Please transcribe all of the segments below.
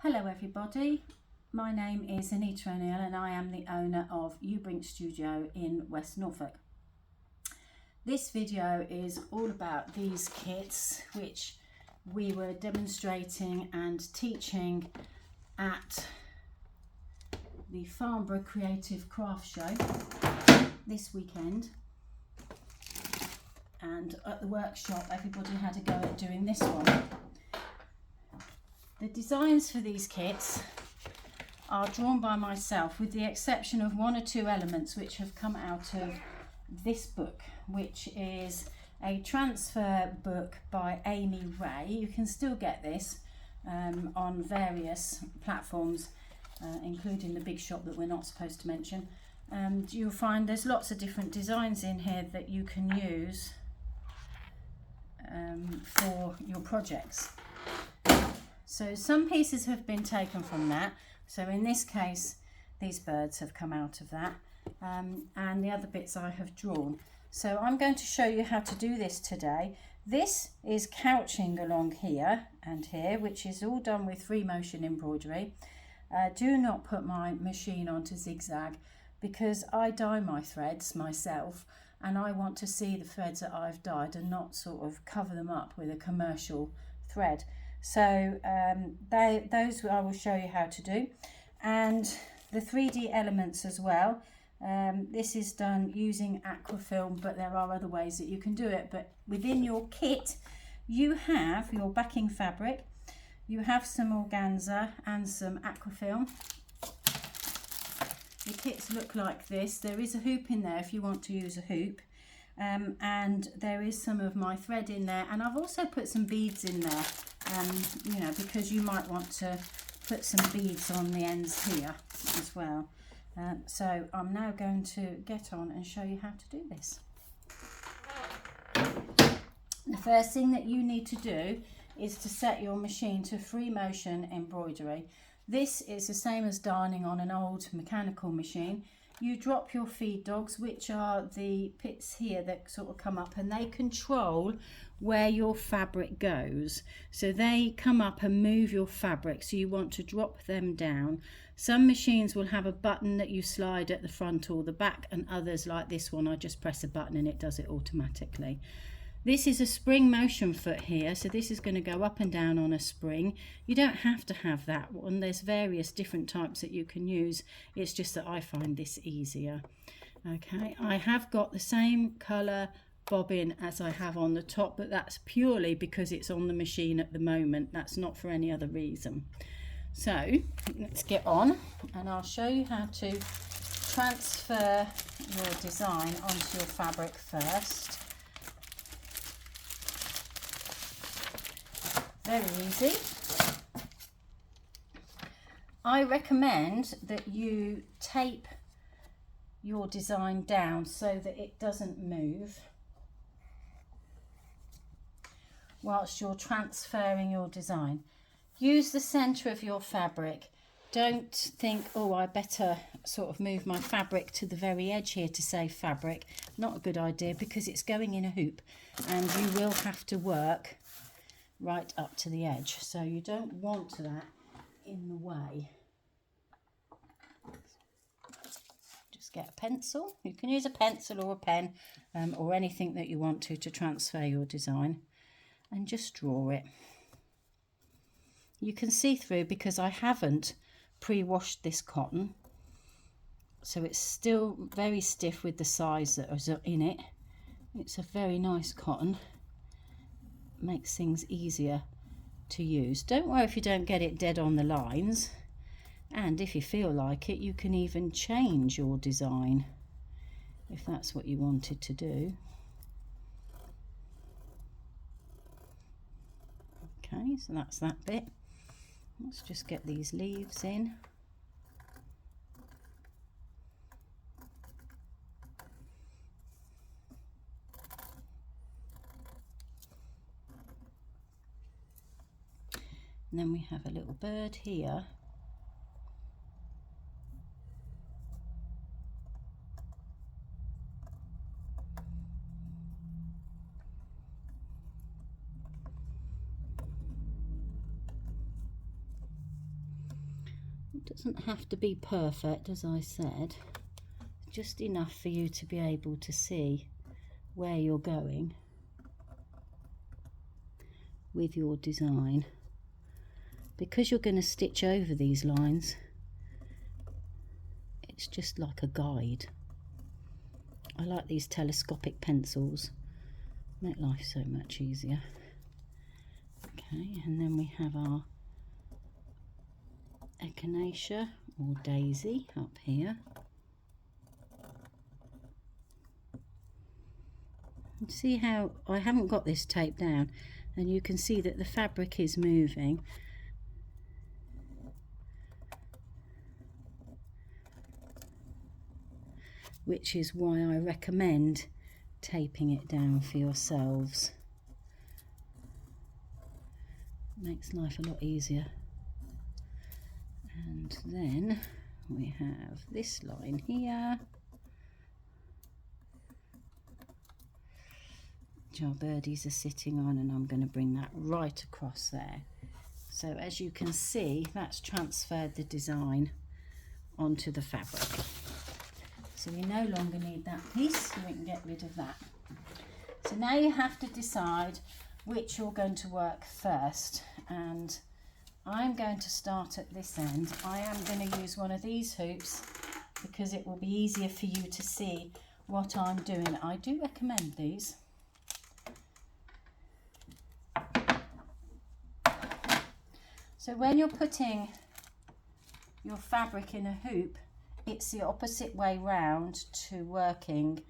Hello everybody, my name is Anita O'Neill and I am the owner of Eau Brink Studio in West Norfolk. This video is all about these kits which we were demonstrating and teaching at the Farnborough Creative Craft Show this weekend, and at the workshop everybody had a go at doing this one. The designs for these kits are drawn by myself, with the exception of one or two elements which have come out of this book, which is a transfer book by Amy Ray. You can still get this on various platforms, including the big shop that we're not supposed to mention. And you'll find there's lots of different designs in here that you can use for your projects. So some pieces have been taken from that. So in this case, these birds have come out of that, and the other bits I have drawn. So I'm going to show you how to do this today. This is couching along here and here, which is all done with free motion embroidery. Do not put my machine onto zigzag, because I dye my threads myself and I want to see the threads that I've dyed and not sort of cover them up with a commercial thread. So those I will show you how to do, and the 3D elements as well. This is done using aquafilm, but there are other ways that you can do it. But within your kit you have your backing fabric, you have some organza and some aquafilm. The kits look like this. There is a hoop in there if you want to use a hoop, and there is some of my thread in there, and I've also put some beads in there. You know, because you might want to put some beads on the ends here as well. So I'm now going to get on and show you how to do this. The first thing that you need to do is to set your machine to free motion embroidery. This is the same as darning on an old mechanical machine. You drop your feed dogs, which are the pits here that sort of come up, and they control where your fabric goes. So they come up and move your fabric, so you want to drop them down. Some machines will have a button that you slide at the front or the back, and others, like this one, I just press a button and it does it automatically. This is a spring motion foot here, so this is going to go up and down on a spring. You don't have to have that one. There's various different types that you can use. It's just that I find this easier. Okay, I have got the same colour bobbin as I have on the top, but that's purely because it's on the machine at the moment. That's not for any other reason. So let's get on and I'll show you how to transfer your design onto your fabric first. Very easy. I recommend that you tape your design down so that it doesn't move whilst you're transferring your design. Use the centre of your fabric. Don't think, oh, I better sort of move my fabric to the very edge here to save fabric. Not a good idea, because it's going in a hoop and you will have to work right up to the edge, so you don't want that in the way. Just get a pencil. You can use a pencil or a pen, or anything that you want to transfer your design, and just draw it. You can see through because I haven't pre-washed this cotton, so it's still very stiff with the size that is in it. It's a very nice cotton. Makes things easier to use. Don't worry if you don't get it dead on the lines, and if you feel like it, you can even change your design if that's what you wanted to do. Okay, so that's that bit. Let's just get these leaves in. And then we have a little bird here. It doesn't have to be perfect, as I said, just enough for you to be able to see where you're going with your design. Because you're going to stitch over these lines, it's just like a guide. I like these telescopic pencils, make life so much easier. Okay, and then we have our echinacea or daisy up here. See how I haven't got this taped down, and you can see that the fabric is moving. Which is why I recommend taping it down for yourselves. It makes life a lot easier. And then we have this line here, which our birdies are sitting on, and I'm going to bring that right across there. So as you can see, that's transferred the design onto the fabric. So we no longer need that piece, so we can get rid of that. So now you have to decide which you're going to work first, and I'm going to start at this end. I am going to use one of these hoops because it will be easier for you to see what I'm doing. I do recommend these. So when you're putting your fabric in a hoop, it's the opposite way round to working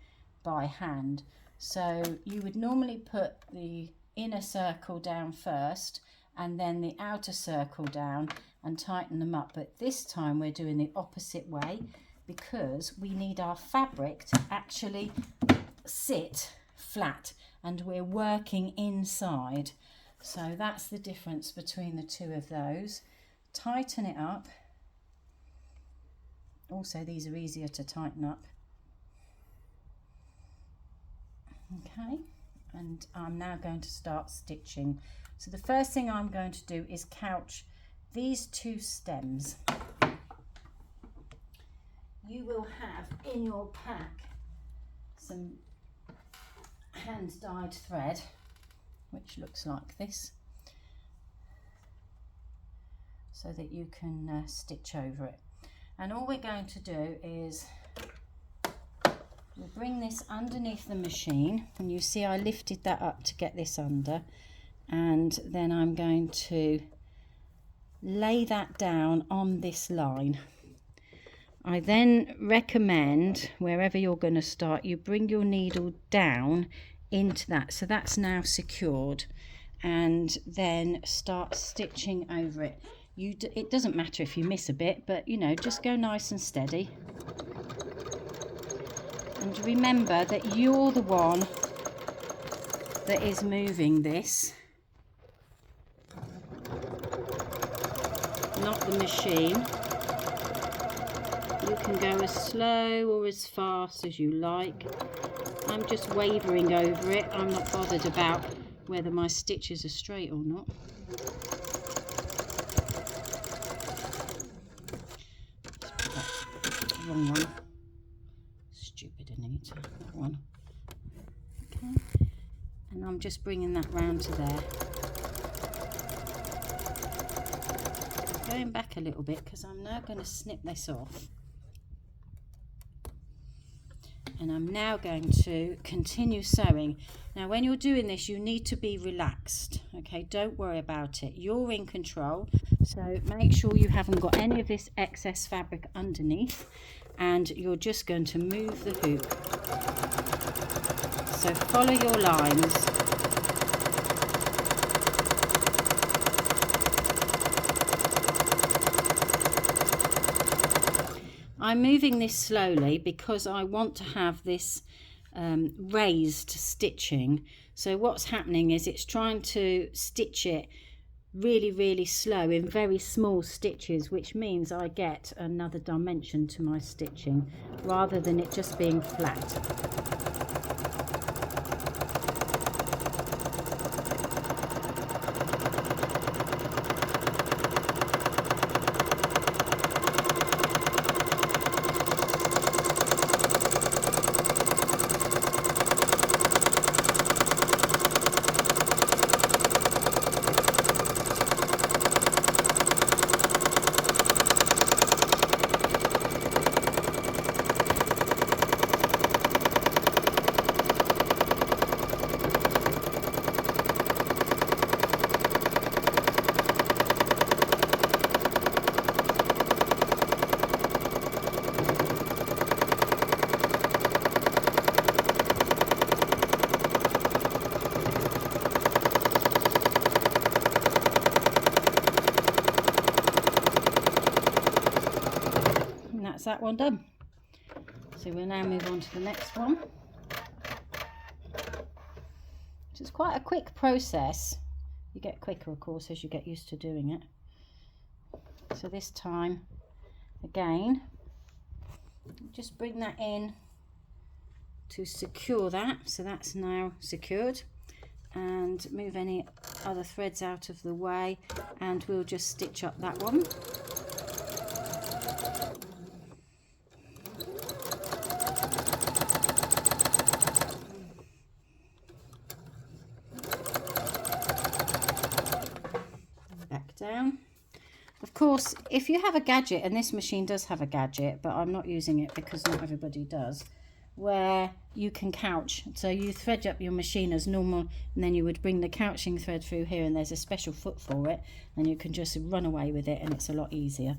by hand. So you would normally put the inner circle down first and then the outer circle down and tighten them up. But this time we're doing the opposite way because we need our fabric to actually sit flat and we're working inside. So that's the difference between the two of those. Tighten it up. Also, these are easier to tighten up. Okay, and I'm now going to start stitching. So the first thing I'm going to do is couch these two stems. You will have in your pack some hand dyed thread, which looks like this, so that you can stitch over it. And all we're going to do is we'll bring this underneath the machine, and you see I lifted that up to get this under, and then I'm going to lay that down on this line. I then recommend wherever you're going to start, you bring your needle down into that, so that's now secured, and then start stitching over it. It doesn't matter if you miss a bit, but you know, just go nice and steady. And remember that you're the one that is moving this, not the machine. You can go as slow or as fast as you like. I'm just wavering over it. I'm not bothered about whether my stitches are straight or not. Wrong one. Stupid Anita. That one. Okay. And I'm just bringing that round to there. Going back a little bit because I'm now going to snip this off. And I'm now going to continue sewing. Now when you're doing this, you need to be relaxed. Okay, don't worry about it. You're in control. So make sure you haven't got any of this excess fabric underneath, and you're just going to move the hoop. So follow your lines. I'm moving this slowly because I want to have this raised stitching. So what's happening is it's trying to stitch it really slow in very small stitches, which means I get another dimension to my stitching rather than it just being flat. that one done. So we'll now move on to the next one, which is quite a quick process. You get quicker, of course, as you get used to doing it. So this time, again, just bring that in to secure that. So that's now secured. And move any other threads out of the way, and we'll just stitch up that one. Back down. Of course, if you have a gadget, and this machine does have a gadget, but I'm not using it because not everybody does, where you can couch. So you thread up your machine as normal, and then you would bring the couching thread through here, and there's a special foot for it, and you can just run away with it, and it's a lot easier.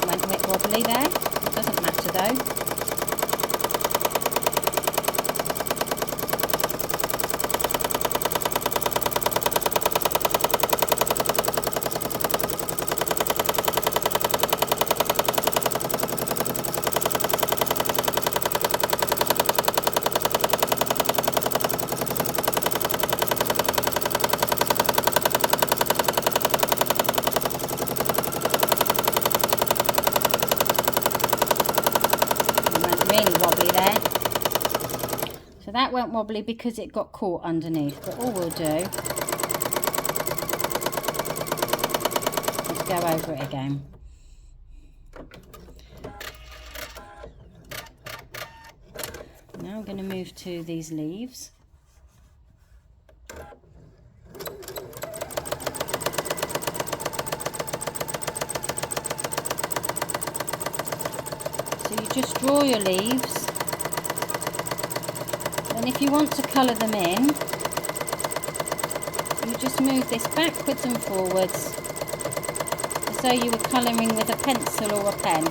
Went a bit wobbly there. It doesn't matter though. Really wobbly there. So that went wobbly because it got caught underneath, but all we'll do is go over it again. Now I'm going to move to these leaves. Just draw your leaves, and if you want to colour them in, you just move this backwards and forwards as though you were colouring with a pencil or a pen.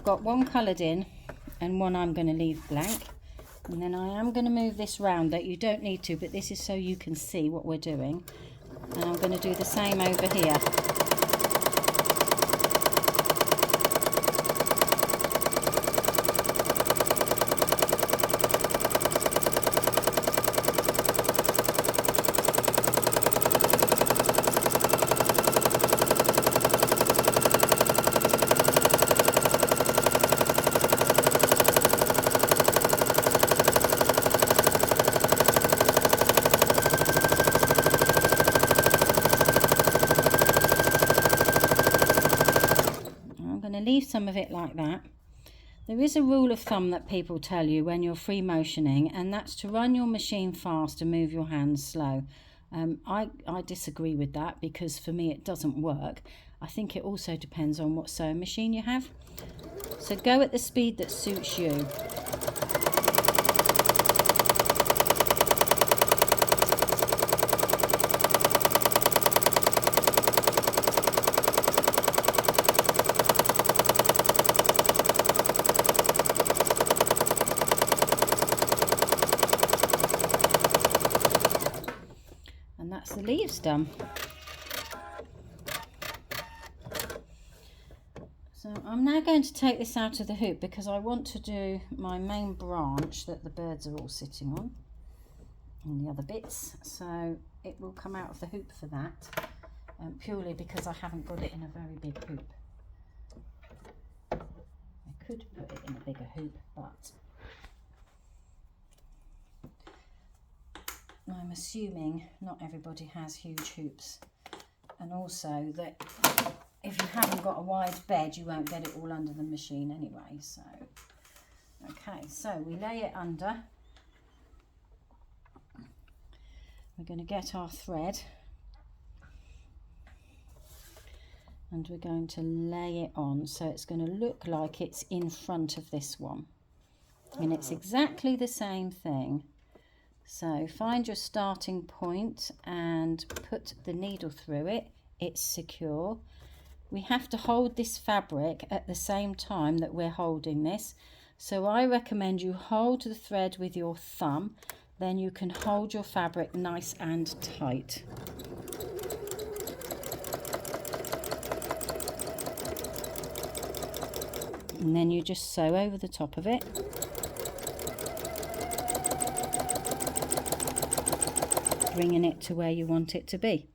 Got one coloured in and one I'm going to leave blank, and then I am going to move this round. That you don't need to, but this is so you can see what we're doing, and I'm going to do the same over here. Leave some of it like that. There is a rule of thumb that people tell you when you're free motioning, and that's to run your machine fast and move your hands slow. I disagree with that, because for me it doesn't work. I think it also depends on what sewing machine you have. So go at the speed that suits you. The leaves done. So I'm now going to take this out of the hoop, because I want to do my main branch that the birds are all sitting on and the other bits, so it will come out of the hoop for that, purely because I haven't got it in a very big hoop. I could put it in a bigger hoop, but I'm assuming not everybody has huge hoops, and also that if you haven't got a wide bed you won't get it all under the machine anyway. So okay, so we lay it under we're going to get our thread and we're going to lay it on, so it's going to look like it's in front of this one, and it's exactly the same thing. So find your starting point and put the needle through it. It's secure. We have to hold this fabric at the same time that we're holding this, so I recommend you hold the thread with your thumb, then you can hold your fabric nice and tight. And then you just sew over the top of it. Bringing it to where you want it to be.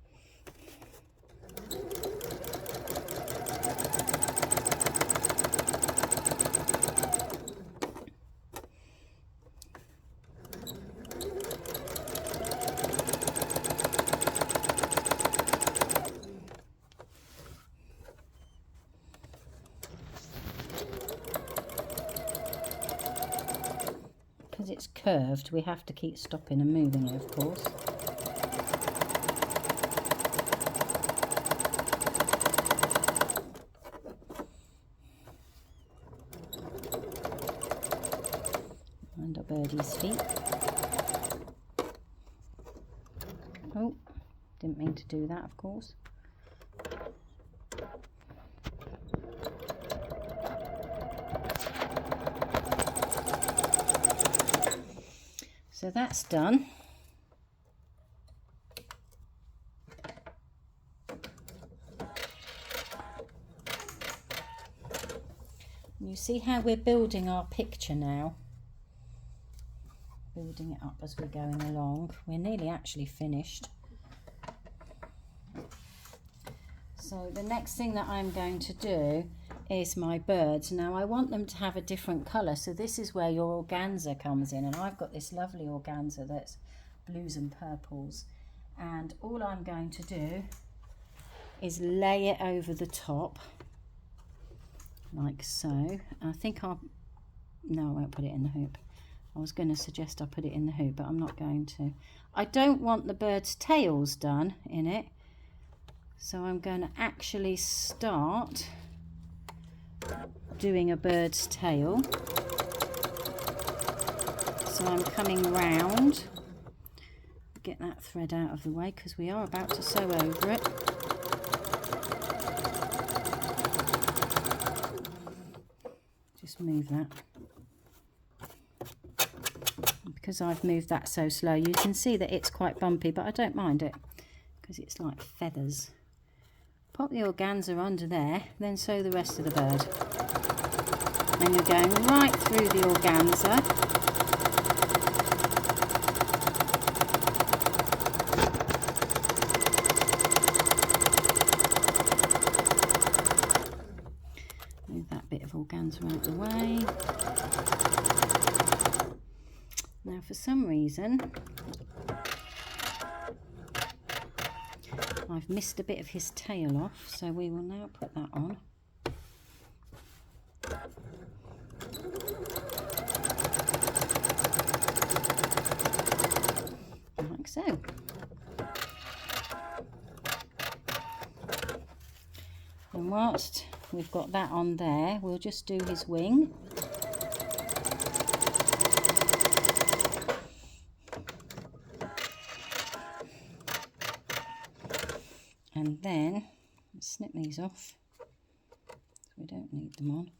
Because it's curved, we have to keep stopping and moving it, of course. And our birdie's feet. Oh, didn't mean to do that, of course. So that's done. You see how we're building our picture now? Building it up as we're going along. We're nearly actually finished. So the next thing that I'm going to do is my birds. Now I want them to have a different colour, so this is where your organza comes in, and I've got this lovely organza that's blues and purples, and all I'm going to do is lay it over the top like so. I think no, I won't put it in the hoop. I was going to suggest I put it in the hoop, but I'm not going to. I don't want the bird's tails done in it, so I'm going to actually start doing a bird's tail. So I'm coming round, get that thread out of the way because we are about to sew over it. Just move that. Because I've moved that so slow, you can see that it's quite bumpy, but I don't mind it because it's like feathers. Pop the organza under there, then sew the rest of the bird. And you're going right through the organza. Move that bit of organza out of the way. Now for some reason I've missed a bit of his tail off, so we will now put that on. Like so. And whilst we've got that on there, we'll just do his wing. And then, let's snip these off, we don't need them on.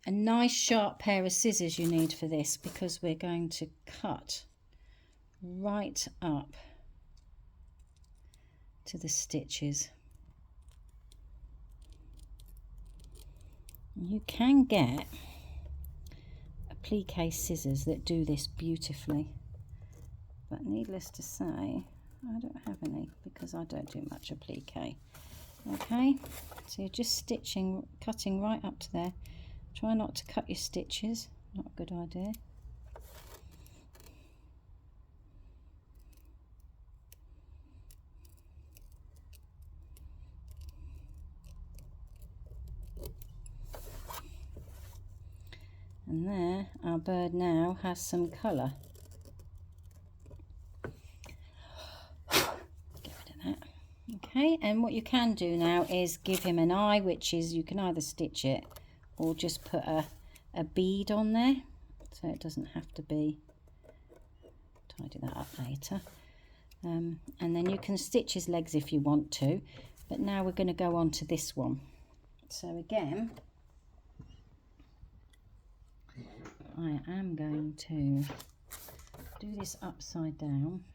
A nice sharp pair of scissors you need for this, because we're going to cut right up to the stitches. You can get applique scissors that do this beautifully, but needless to say, I don't have any because I don't do much applique. Okay, so you're just stitching, cutting right up to there. Try not to cut your stitches, not a good idea. And there, our bird now has some colour. Okay, and what you can do now is give him an eye, which is you can either stitch it or just put a bead on there, so it doesn't have to be. Tidy that up later. And then you can stitch his legs if you want to, but now we're going to go on to this one. So again, I am going to do this upside down.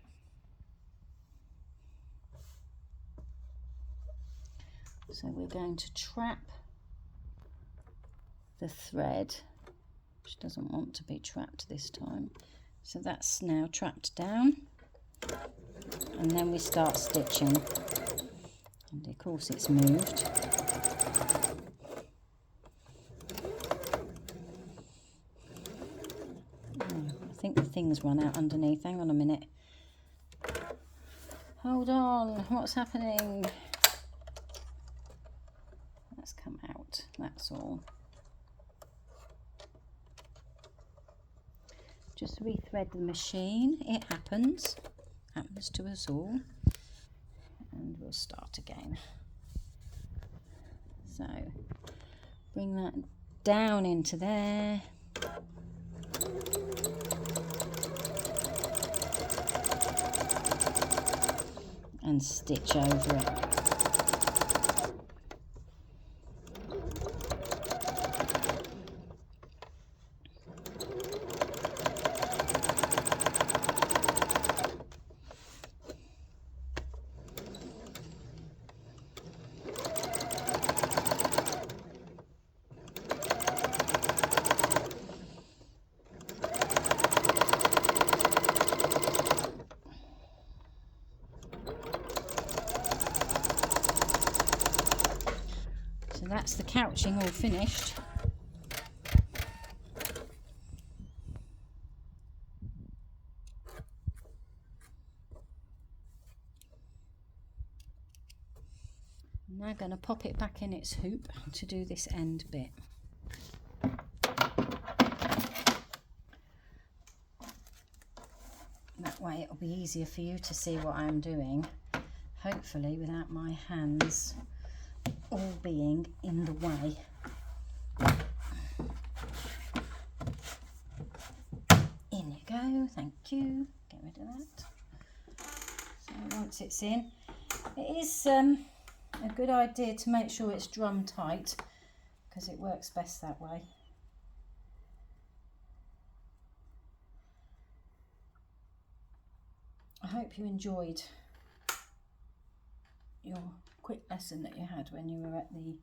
So we're going to trap the thread, which doesn't want to be trapped this time. So that's now trapped down, and then we start stitching, and of course it's moved. I think the thing's run out underneath. Hang on a minute. Hold on, what's happening? That's come out, that's all. Just rethread the machine. It happens to us all. And we'll start again. So bring that down into there. And stitch over it. So that's the couching all finished. I'm now going to pop it back in its hoop to do this end bit. That way it'll be easier for you to see what I'm doing, hopefully without my hands all being in the way. In you go, thank you. Get rid of that. So once it's in, it is a good idea to make sure it's drum tight, because it works best that way. I hope you enjoyed your quick lesson that you had when you were at the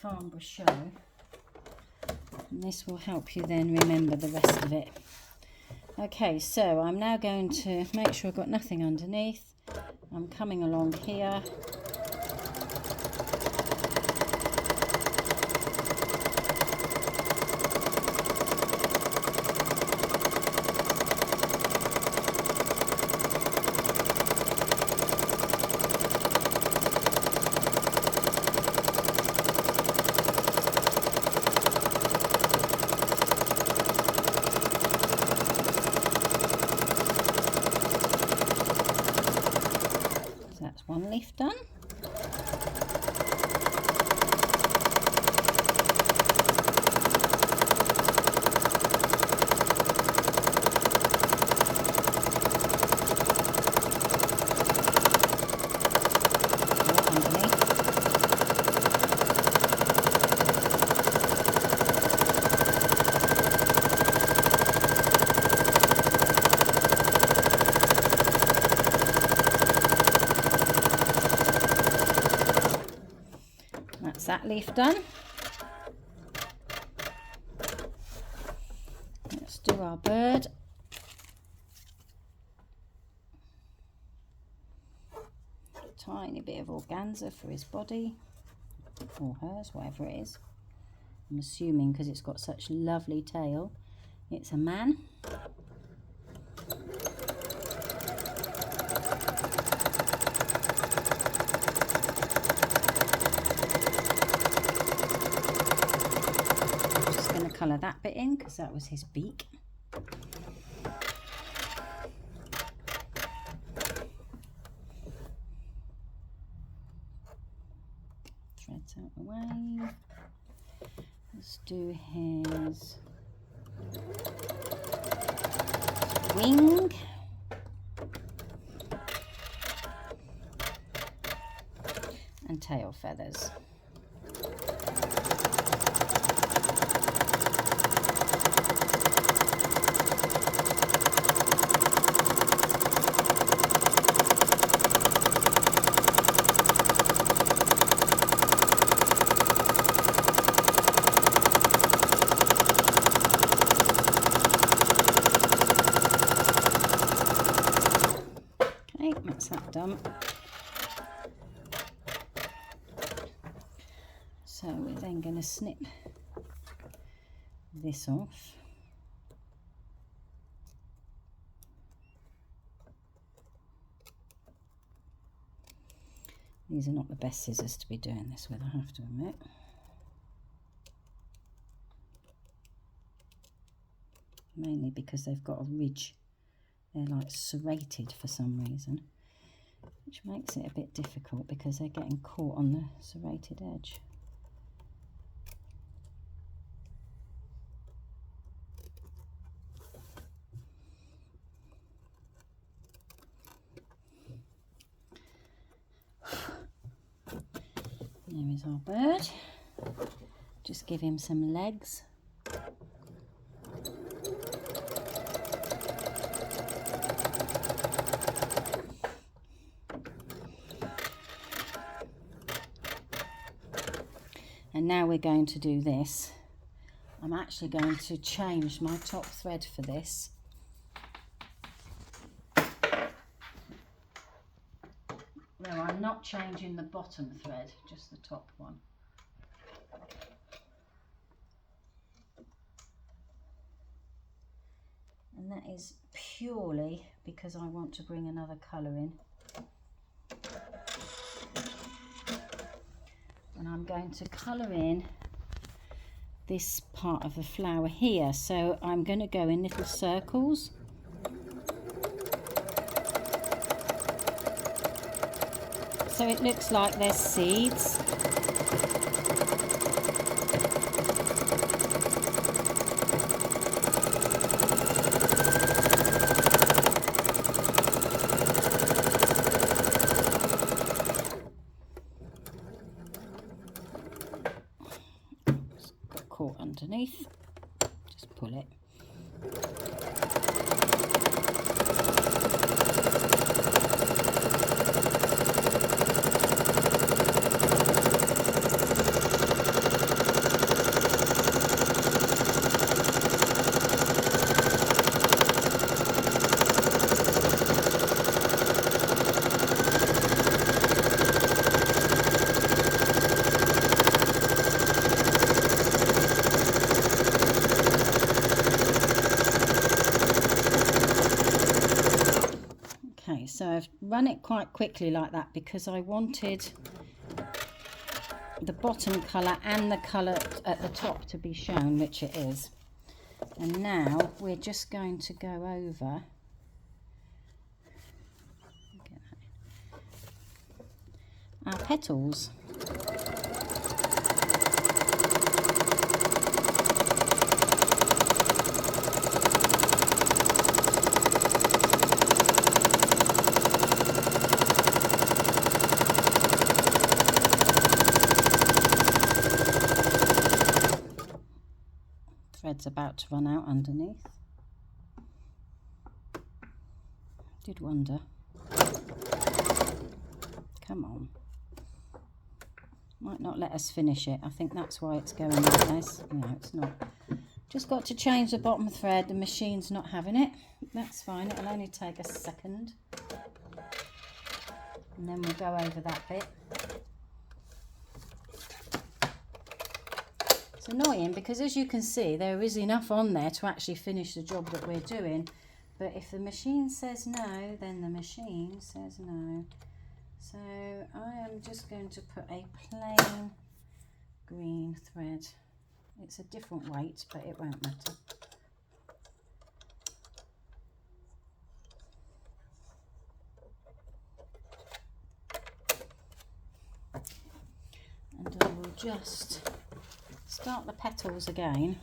Farnborough show, and this will help you then remember the rest of it. Okay, so I'm now going to make sure I've got nothing underneath. I'm coming along here. One leaf done. That leaf done. Let's do our bird. Tiny bit of organza for his body, or hers, whatever it is. I'm assuming because it's got such lovely tail, it's a man. Colour that bit in because that was his beak. do his wing. And tail feathers. Okay, that's that done. So we're then going to snip this off. These are not the best scissors to be doing this with, I have to admit. Mainly because they've got a ridge. They're like serrated for some reason, which makes it a bit difficult because they're getting caught on the serrated edge. There is our bird. Just give him some legs. And now we're going to do this. I'm actually going to change my top thread for this. No, I'm not changing the bottom thread, just the top one. And that is purely because I want to bring another colour in. And I'm going to colour in this part of the flower here. So I'm going to go in little circles. So it looks like there's seeds. It's got caught underneath. Just pull it. So I've run it quite quickly like that because I wanted the bottom colour and the colour at the top to be shown, which it is. And now we're just going to go over our petals. Thread's about to run out underneath. Did wonder. Come on. Might not let us finish it. I think that's why it's going like this. No, it's not. Just got to change the bottom thread. The machine's not having it. That's fine. It'll only take a second. And then we'll go over that bit. It's annoying because, as you can see, there is enough on there to actually finish the job that we're doing. But if the machine says no, then the machine says no. So I am just going to put a plain green thread. It's a different weight, but it won't matter. And I will just start the petals again.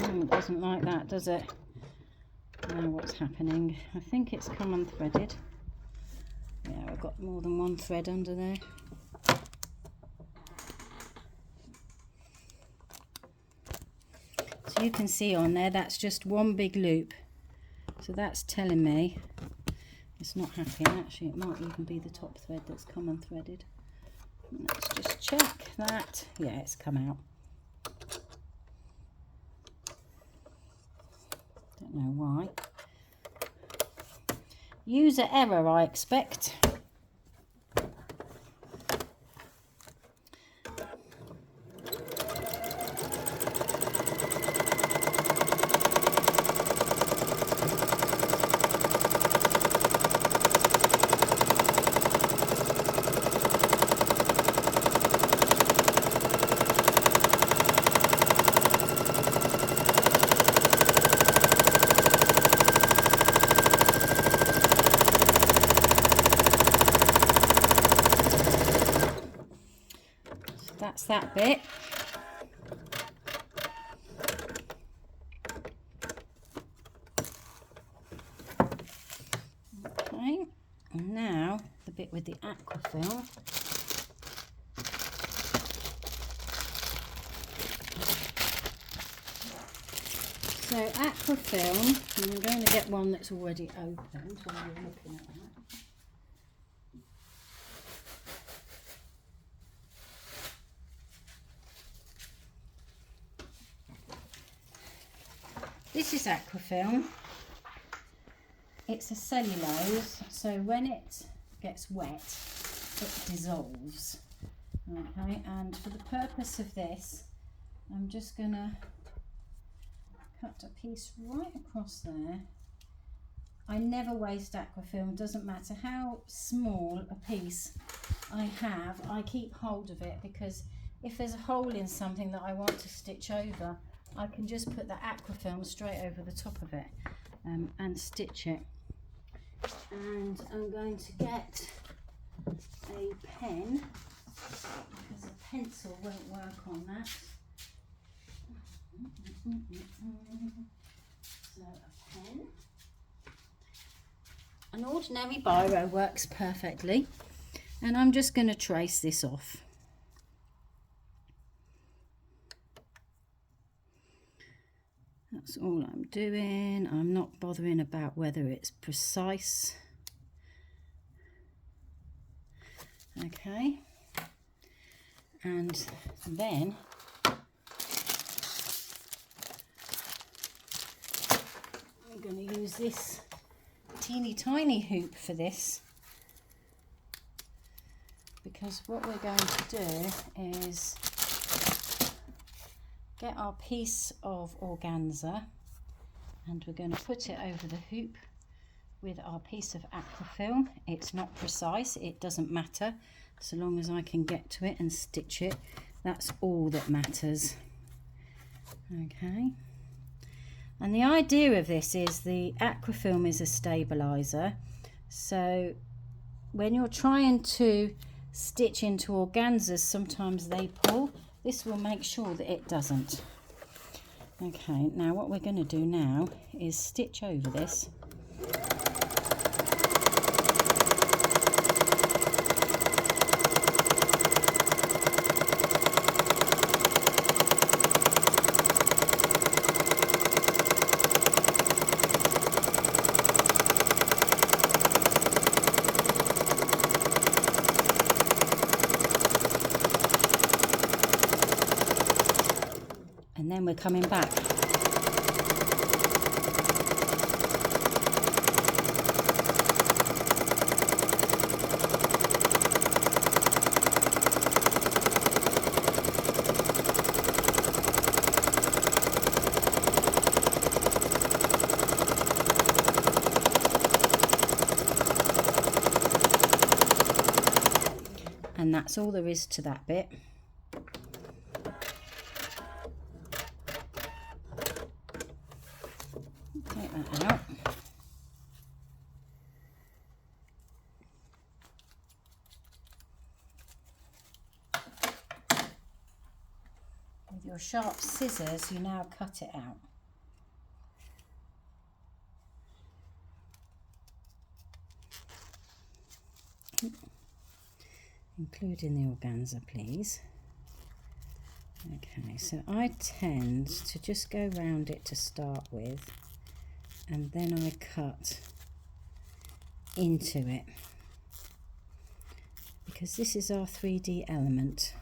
It doesn't like that, does it? Now what's happening? I think it's come unthreaded. Yeah, I've got more than one thread under there. So you can see on there, that's just one big loop. So that's telling me it's not happy. Actually, it might even be the top thread that's come unthreaded. Let's just check that. Yeah, it's come out. Don't know why. User error, I expect. That's that bit. Okay, and now the bit with the aquafilm. So aquafilm, and I'm going to get one that's already opened while you're looking at that. This is aquafilm. It's a cellulose, so when it gets wet, it dissolves. Okay, and for the purpose of this, I'm just gonna cut a piece right across there. I never waste aquafilm, doesn't matter how small a piece I have, I keep hold of it, because if there's a hole in something that I want to stitch over, I can just put the aquafilm straight over the top of it and stitch it. And I'm going to get a pen, because a pencil won't work on that. So a pen. An ordinary biro works perfectly, and I'm just going to trace this off. That's all I'm doing. I'm not bothering about whether it's precise. Okay. And then I'm going to use this teeny tiny hoop for this, because what we're going to do is get our piece of organza, and we're going to put it over the hoop with our piece of aquafilm. It's not precise, it doesn't matter, so long as I can get to it and stitch it, that's all that matters. Okay, and the idea of this is the aquafilm is a stabilizer, so when you're trying to stitch into organzas, sometimes they pull. This will make sure that it doesn't. Okay, now what we're going to do now is stitch over this. And then we're coming back. And that's all there is to that bit. Take that out. your sharp scissors, you now cut it out. Including the organza, please. Okay, so I tend to just go round it to start with, and then I cut into it, because this is our 3D element.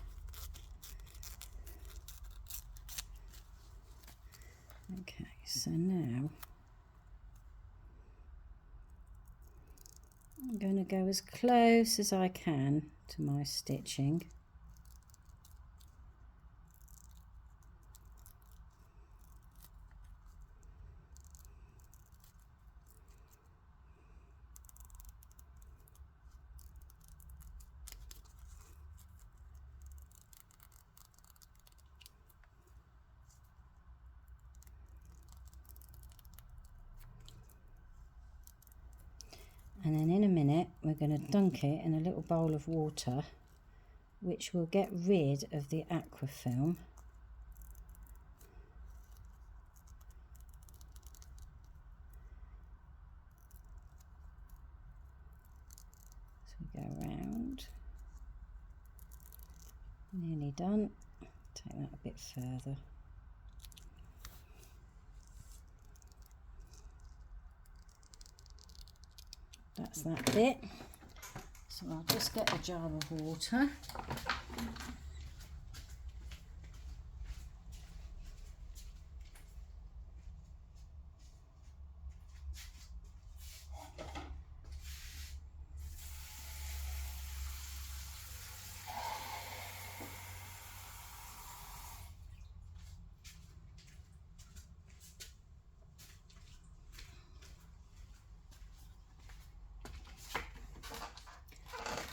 Okay, so now I'm going to go as close as I can to my stitching. And then in a minute we're going to dunk it in a little bowl of water, which will get rid of the aqua film. So we go around, nearly done, take that a bit further. That's that bit. So I'll just get a jar of water.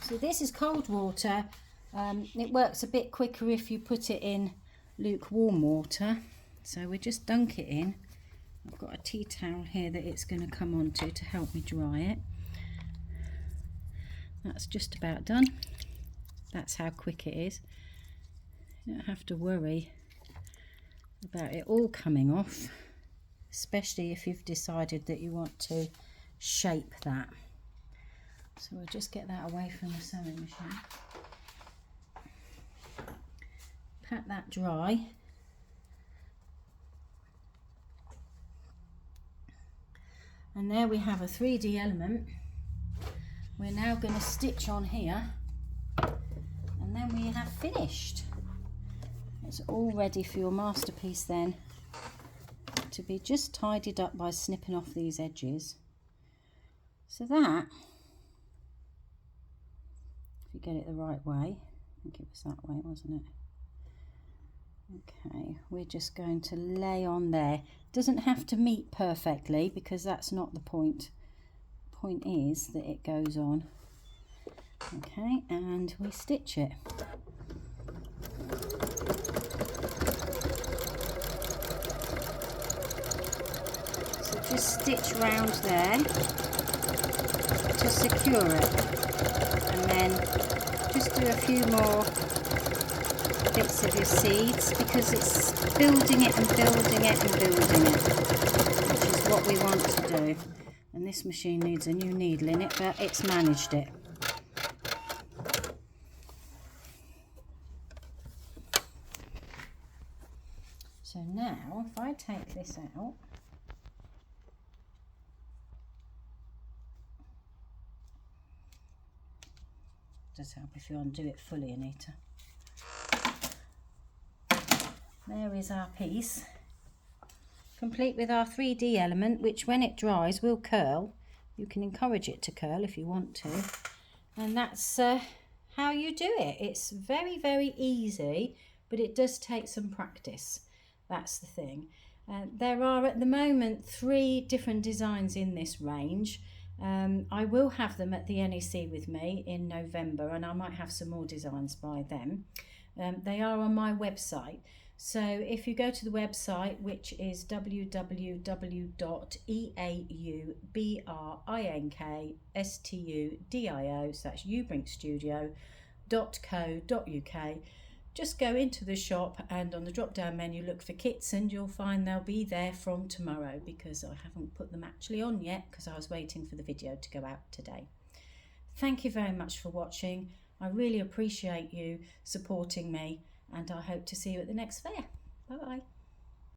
So this is cold water. It works a bit quicker if you put it in lukewarm water. So we just dunk it in. I've got a tea towel here that it's going to come onto to help me dry it. That's just about done. That's how quick it is. You don't have to worry about it all coming off, especially if you've decided that you want to shape that. So we'll just get that away from the sewing machine. Pat that dry. And there we have a 3D element. We're now going to stitch on here, and then we have finished. It's all ready for your masterpiece then to be just tidied up by snipping off these edges. So that, if you get it the right way, I think it was that way, wasn't it? Okay, we're just going to lay on there. Doesn't have to meet perfectly because that's not the point. The point is that it goes on. Okay, and we stitch it. So just stitch round there to secure it, and then just do a few more bits of your seeds, because it's building it and building it and building it, which is what we want to do. And this machine needs a new needle in it, but it's managed it. So now if I take this out, just help if you undo it fully, Anita. There is our piece, complete with our 3D element, which when it dries will curl. You can encourage it to curl if you want to, and that's how you do it. It's very, very easy, but it does take some practice. That's the thing. There are at the moment 3 different designs in this range. I will have them at the NEC with me in November, and I might have some more designs by then. They are on my website. So if you go to the website, which is www.eaubringstudio, so that's Eau Brink Studio.co.uk, just go into the shop and on the drop down menu look for kits, and you'll find they'll be there from tomorrow, because I haven't put them actually on yet because I was waiting for the video to go out today. Thank you very much for watching. I really appreciate you supporting me, and I hope to see you at the next fair. Bye bye.